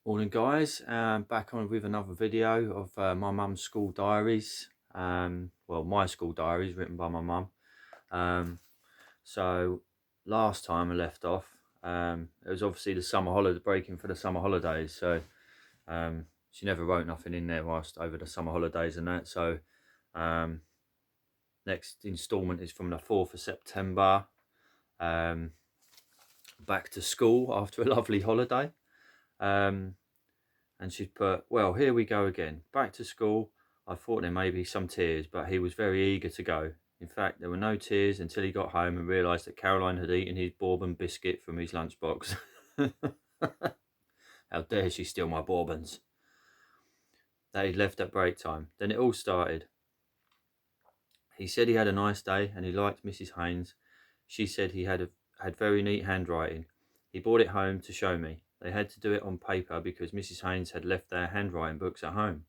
Morning guys, back on with another video of my mum's school diaries. Well, my school diaries written by my mum. So last time I left off, it was obviously the summer holiday, breaking for the summer holidays. So she never wrote nothing in there whilst over the summer holidays and that. So next instalment is from the 4th of September. Back to school after a lovely holiday. And she'd put, well, here we go again. Back to school. I thought there may be some tears, but he was very eager to go. In fact, there were no tears until he got home and realised that Caroline had eaten his bourbon biscuit from his lunchbox. How dare she steal my bourbons? That he'd left at break time. Then it all started. He said he had a nice day and he liked Mrs. Haynes. She said he had very neat handwriting. He brought it home to show me. They had to do it on paper because Mrs. Haynes had left their handwriting books at home.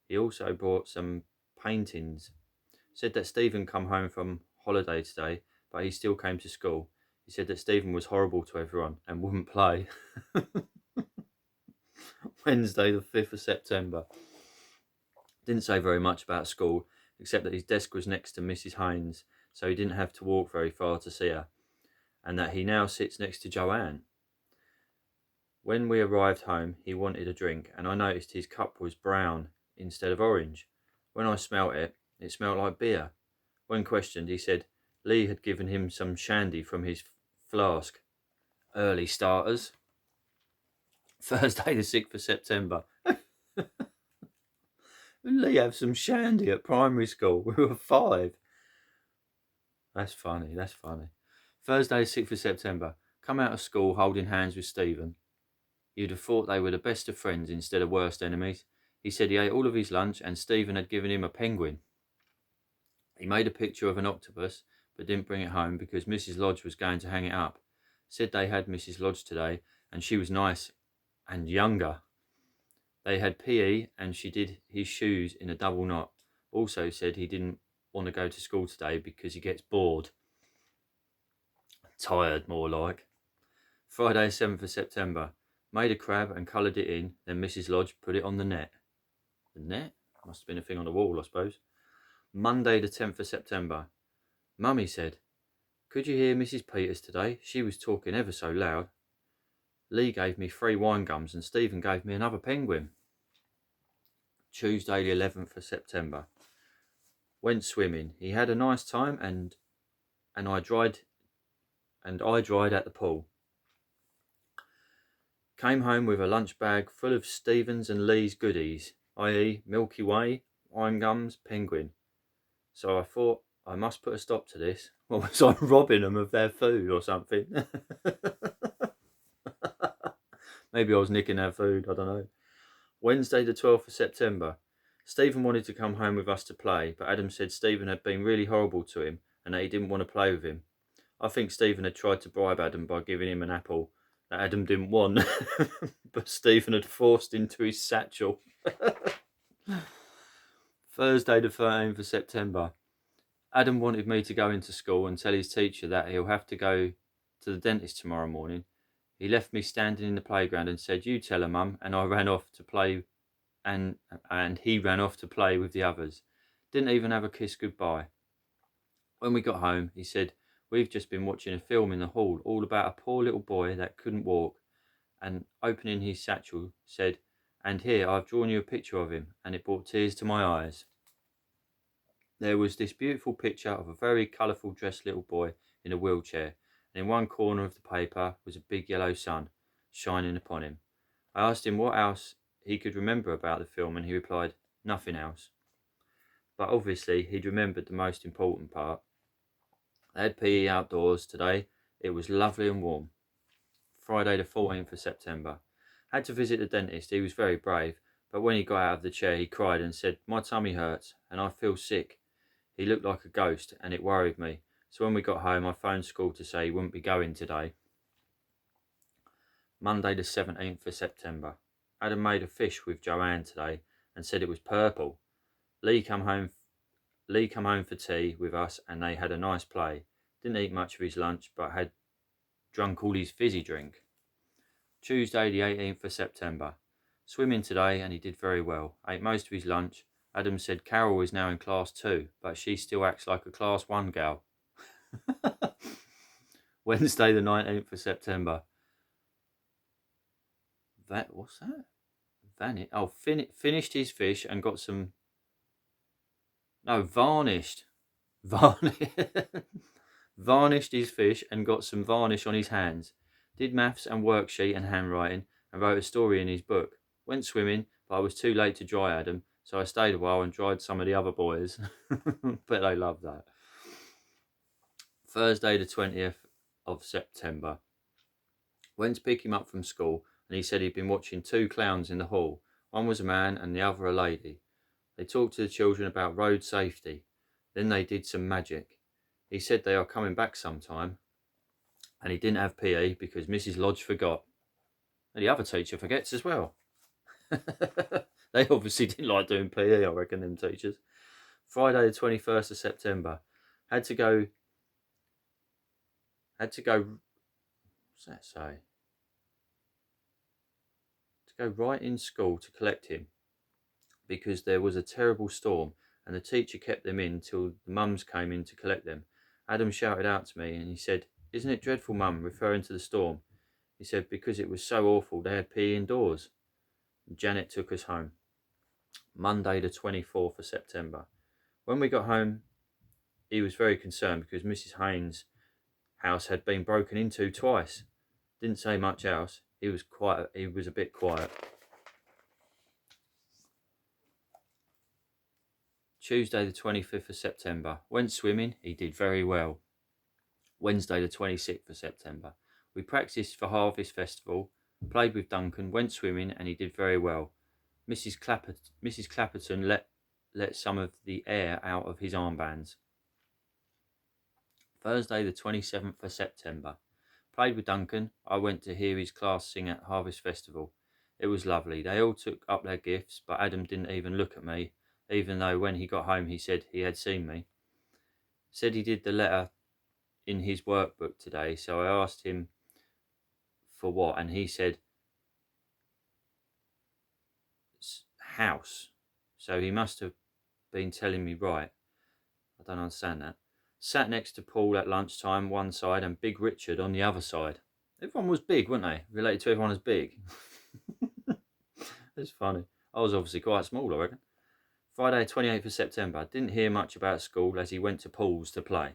He also brought some paintings. Said that Stephen come home from holiday today, but he still came to school. He said that Stephen was horrible to everyone and wouldn't play. Wednesday the 5th of September. Didn't say very much about school, except that his desk was next to Mrs. Haynes, so he didn't have to walk very far to see her, and that he now sits next to Joanne. When we arrived home, he wanted a drink, and I noticed his cup was brown instead of orange. When I smelt it, it smelled like beer. When questioned, he said Lee had given him some shandy from his flask. Early starters. Thursday the 6th of September. Lee have some shandy at primary school. We were 5. That's funny, that's funny. Thursday the 6th of September. Come out of school holding hands with Stephen. You'd have thought they were the best of friends instead of worst enemies. He said he ate all of his lunch and Stephen had given him a penguin. He made a picture of an octopus but didn't bring it home because Mrs. Lodge was going to hang it up. Said they had Mrs. Lodge today and she was nice and younger. They had PE and she did his shoes in a double knot. Also said he didn't want to go to school today because he gets bored. Tired, more like. Friday 7th of September. Made a crab and coloured it in, then Mrs. Lodge put it on the net. The net? Must have been a thing on the wall, I suppose. Monday the 10th of September. Mummy said, could you hear Mrs. Peters today? She was talking ever so loud. Lee gave me 3 wine gums and Stephen gave me another penguin. Tuesday the 11th of September. Went swimming. He had a nice time and I dried at the pool. Came home with a lunch bag full of Stephen's and Lee's goodies, i.e. Milky Way, wine gums, penguin. So I thought I must put a stop to this. Or was I robbing them of their food or something? Maybe I was nicking their food, I don't know. Wednesday the 12th of September. Stephen wanted to come home with us to play, but Adam said Stephen had been really horrible to him and that he didn't want to play with him. I think Stephen had tried to bribe Adam by giving him an apple that Adam didn't want, but Stephen had forced into his satchel. Thursday the 13th of September. Adam wanted me to go into school and tell his teacher that he'll have to go to the dentist tomorrow morning. He left me standing in the playground and said, you tell her, Mum, and I ran off to play, and he ran off to play with the others. Didn't even have a kiss goodbye. When we got home, he said, we've just been watching a film in the hall all about a poor little boy that couldn't walk, and opening his satchel said, and here I've drawn you a picture of him, and it brought tears to my eyes. There was this beautiful picture of a very colourful dressed little boy in a wheelchair, and in one corner of the paper was a big yellow sun shining upon him. I asked him what else he could remember about the film, and he replied, nothing else. But obviously he'd remembered the most important part. I had PE outdoors today. It was lovely and warm. Friday the 14th of September. Had to visit the dentist. He was very brave, but when he got out of the chair he cried and said, my tummy hurts and I feel sick. He looked like a ghost and it worried me. So when we got home I phoned school to say he wouldn't be going today. Monday the 17th of September. Adam made a fish with Joanne today and said it was purple. Lee come home for tea with us and they had a nice play. Didn't eat much of his lunch but had drunk all his fizzy drink. Tuesday the 18th of September. Swimming today and he did very well. Ate most of his lunch. Adam said Carol is now in class 2, but she still acts like a class 1 gal. Wednesday the 19th of September. What's that? Finished his fish and got some... No, varnished. Varnished his fish and got some varnish on his hands. Did maths and worksheet and handwriting and wrote a story in his book. Went swimming, but I was too late to dry Adam, so I stayed a while and dried some of the other boys. Bet they love that. Thursday the 20th of September. Went to pick him up from school and he said he'd been watching 2 clowns in the hall. One was a man and the other a lady. They talked to the children about road safety. Then they did some magic. He said they are coming back sometime, and he didn't have PE because Mrs. Lodge forgot. And the other teacher forgets as well. They obviously didn't like doing PE, I reckon, them teachers. Friday the 21st of September. Had to go, what's that say? To go right in school to collect him because there was a terrible storm and the teacher kept them in till the mums came in to collect them. Adam shouted out to me and he said, "Isn't it dreadful, Mum?" referring to the storm. He said because it was so awful they had PE indoors. Janet took us home. Monday the 24th of September. When we got home, he was very concerned because Mrs. Haynes' house had been broken into twice. Didn't say much else. He was a bit quiet. Tuesday the 25th of September. Went swimming. He did very well. Wednesday the 26th of September. We practiced for Harvest Festival, played with Duncan, went swimming and he did very well. Mrs. Clapperton let some of the air out of his armbands. Thursday the 27th of September. Played with Duncan. I went to hear his class sing at Harvest Festival. It was lovely. They all took up their gifts, but Adam didn't even look at me, even though when he got home he said he had seen me. Said he did the letter in his workbook today, so I asked him for what, and he said house. So he must have been telling me right. I don't understand that. Sat next to Paul at lunchtime one side and Big Richard on the other side. Everyone was big, weren't they? Related to everyone as big. It's funny. I was obviously quite small, I reckon. Friday 28th of September. Didn't hear much about school as he went to Paul's to play.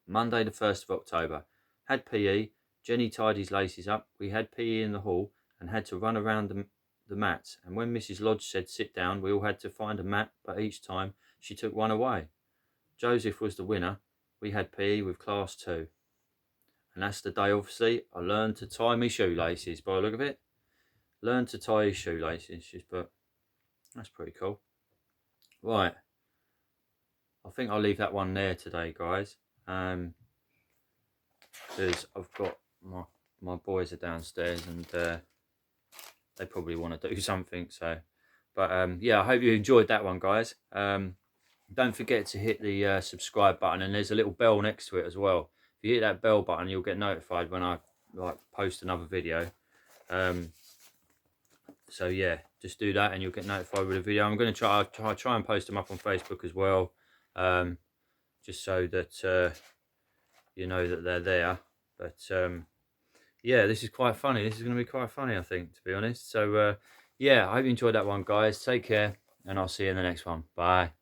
Monday the 1st of October. Had PE. Jenny tied his laces up. We had PE in the hall and had to run around the mats. And when Mrs. Lodge said sit down, we all had to find a mat, but each time she took one away. Joseph was the winner. We had PE with class 2. And that's the day, obviously, I learned to tie my shoelaces. By the look of it, learned to tie his shoelaces. She's put, that's pretty cool. Right. I think I'll leave that one there today, guys. Because I've got my boys are downstairs and they probably want to do something. So, but yeah, I hope you enjoyed that one, guys. Don't forget to hit the subscribe button, and there's a little bell next to it as well. If you hit that bell button, you'll get notified when I post another video. So yeah, just do that and you'll get notified with a video. I'm going to try and post them up on Facebook as well, just so that you know that they're there. But yeah, this is quite funny. This is going to be quite funny, I think, to be honest. So yeah, I hope you enjoyed that one, guys. Take care, and I'll see you in the next one. Bye.